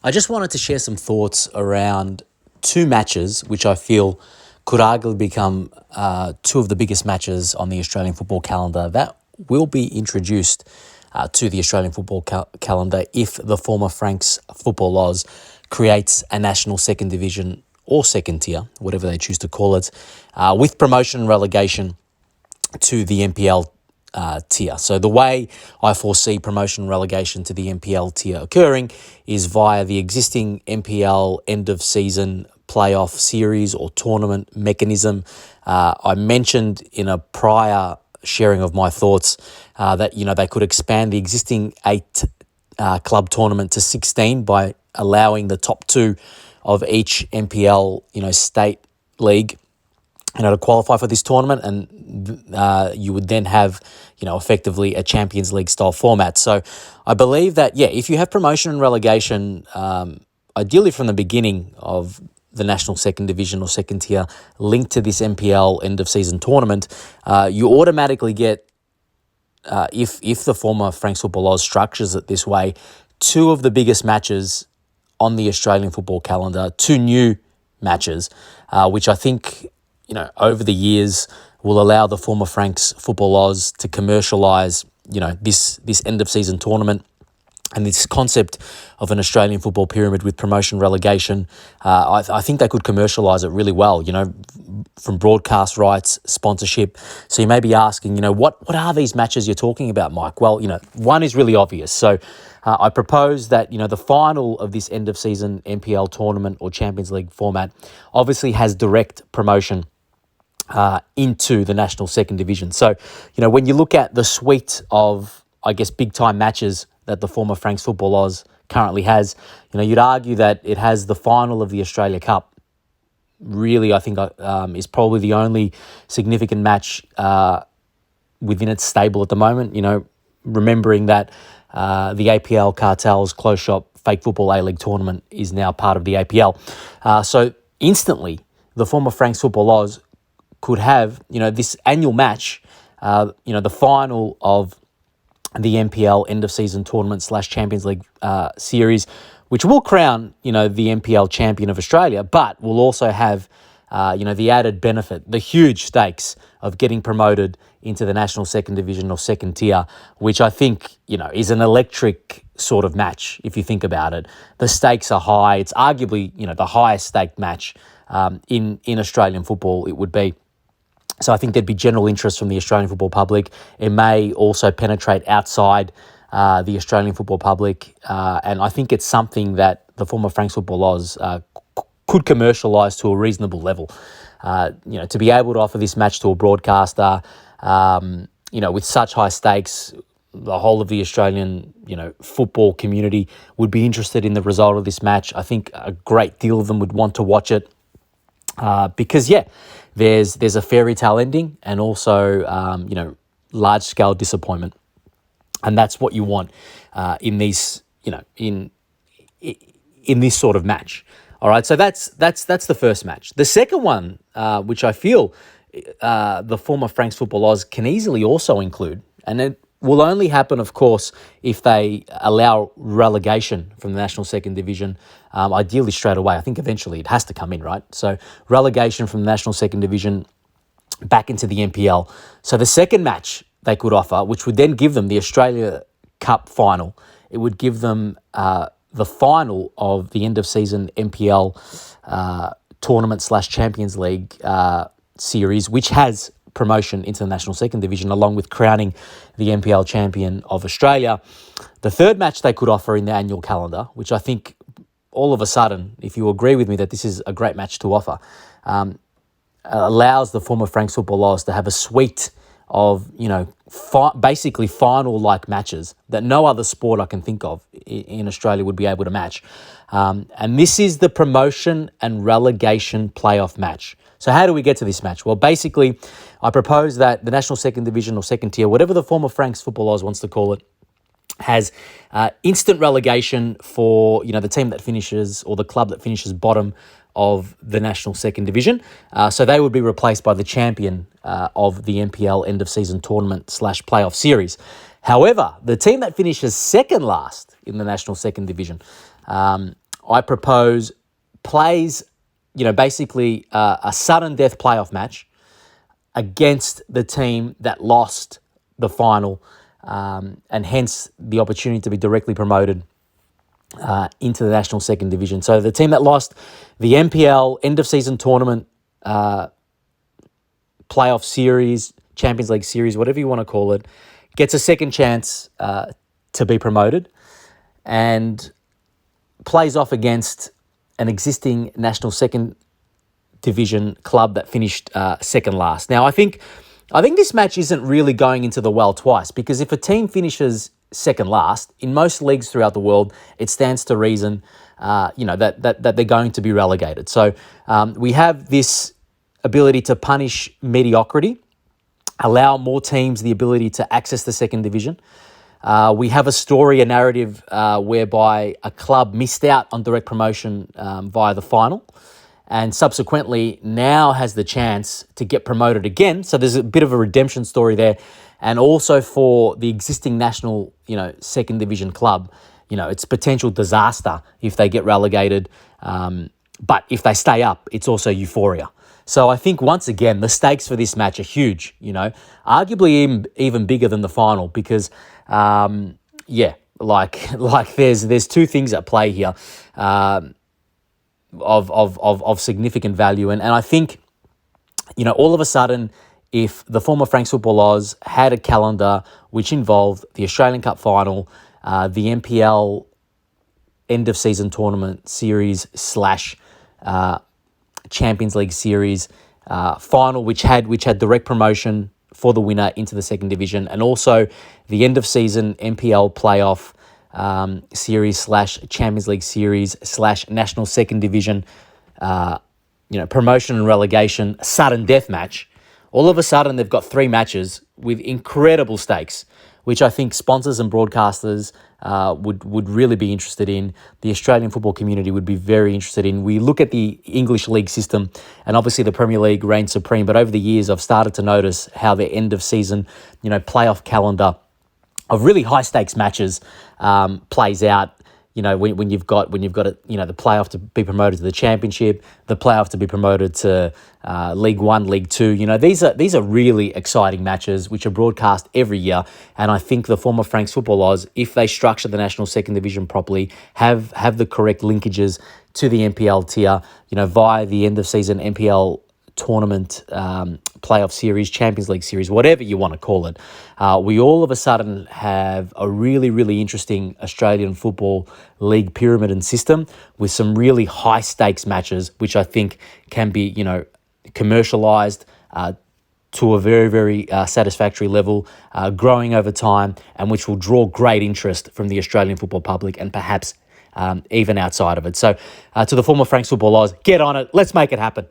I just wanted to share some thoughts around two matches which I feel could arguably become two of the biggest matches on the Australian football calendar that will be introduced to the Australian football calendar if the former Franks Football Oz creates a national second division or second tier, whatever they choose to call it, with promotion and relegation to the NPL tier. So the way I foresee promotion and relegation to the NPL tier occurring is via the existing NPL end of season playoff series or tournament mechanism. I mentioned in a prior sharing of my thoughts that they could expand the existing 8 club tournament to 16 by allowing the top 2 of each NPL state league to qualify for this tournament, and you would then have, effectively a Champions League style format. So I believe that, if you have promotion and relegation, ideally from the beginning of the national second division or second tier linked to this NPL end of season tournament, you automatically get, if the former Franks Football Oz structures it this way, 2 of the biggest matches on the Australian football calendar, 2 new matches, which I think, over the years will allow the former Franks Football Oz to commercialise, this end of season tournament and this concept of an Australian football pyramid with promotion relegation. I think they could commercialise it really well, from broadcast rights, sponsorship. So you may be asking, what are these matches you're talking about, Mike? Well, one is really obvious. So I propose that, the final of this end of season NPL tournament or Champions League format obviously has direct promotion into the national second division. So, when you look at the suite of, big time matches that the former Franks Football Oz currently has, you'd argue that it has the final of the Australia Cup. Really, I think is probably the only significant match within its stable at the moment. Remembering that the APL Cartel's close shop fake football A-League tournament is now part of the APL. So instantly, the former Franks Football Oz could have, this annual match, the final of the NPL end of season tournament / Champions League series, which will crown, the NPL champion of Australia, but will also have, the added benefit, the huge stakes of getting promoted into the national second division or second tier, which I think, is an electric sort of match. If you think about it, the stakes are high. It's arguably, the highest staked match in Australian football. It would be. So I think there'd be general interest from the Australian football public. It may also penetrate outside the Australian football public. And I think it's something that the former Franks Football Oz could commercialise to a reasonable level. To be able to offer this match to a broadcaster, with such high stakes, the whole of the Australian, football community would be interested in the result of this match. I think a great deal of them would want to watch it because, there's a fairy tale ending and also, large scale disappointment. And that's what you want in these, in this sort of match. All right, so that's the first match. The second one, which I feel the former Franks Football Oz can easily also include, and it will only happen, of course, if they allow relegation from the national second division, ideally straight away. I think eventually it has to come in, right? So relegation from the national second division back into the NPL. So the second match they could offer, which would then give them the Australia Cup final, it would give them the final of the end of season NPL tournament / Champions League series, which has promotion into the national second division, along with crowning the NPL champion of Australia. The third match they could offer in the annual calendar, which I think all of a sudden, if you agree with me that this is a great match to offer, allows the former Franks Football Oz to have a suite of, basically final-like matches that no other sport I can think of in Australia would be able to match. And this is the promotion and relegation playoff match. So how do we get to this match? Well, basically, I propose that the national second division or second tier, whatever the former Franks Football Oz wants to call it, has instant relegation for the team that finishes or the club that finishes bottom of the national second division. So they would be replaced by the champion of the NPL end of season tournament / playoff series. However, the team that finishes second last in the national second division I propose plays, basically a sudden death playoff match against the team that lost the final, and hence the opportunity to be directly promoted into the National Second Division. So the team that lost the NPL end of season tournament playoff series, Champions League series, whatever you want to call it, gets a second chance to be promoted and plays off against an existing National Second Division club that finished second last. Now, I think this match isn't really going into the well twice, because if a team finishes second last in most leagues throughout the world, it stands to reason, that they're going to be relegated. So we have this ability to punish mediocrity, allow more teams the ability to access the second division. We have a story, a narrative whereby a club missed out on direct promotion via the final, and subsequently now has the chance to get promoted again. So there's a bit of a redemption story there. And also for the existing national, second division club, it's potential disaster if they get relegated. But if they stay up, it's also euphoria. So I think, once again, the stakes for this match are huge, arguably even bigger than the final, because, there's two things at play here of significant value. And I think, all of a sudden, if the former Franks Football Oz had a calendar which involved the Australian Cup final, the NPL end of season tournament series / Champions League series final, which had direct promotion for the winner into the second division, and also the end of season NPL Playoff Series / Champions League series / National Second Division, promotion and relegation sudden death match. All of a sudden, they've got three matches with incredible stakes, which I think sponsors and broadcasters would really be interested in. The Australian football community would be very interested in. We look at the English league system, and obviously the Premier League reigns supreme. But over the years, I've started to notice how the end of season, playoff calendar of really high stakes matches plays out. When you've got the playoff to be promoted to the Championship, the playoff to be promoted to League One, League Two. These are really exciting matches which are broadcast every year. And I think the former Franks Football Oz, if they structure the National Second Division properly, have the correct linkages to the NPL tier, via the end of season NPL tournament, playoff series, Champions League series, whatever you want to call it, we all of a sudden have a really, really interesting Australian Football League pyramid and system with some really high stakes matches, which I think can be, commercialised to a very, very satisfactory level, growing over time, and which will draw great interest from the Australian football public and perhaps even outside of it. So to the former Franks Football Oz, get on it. Let's make it happen.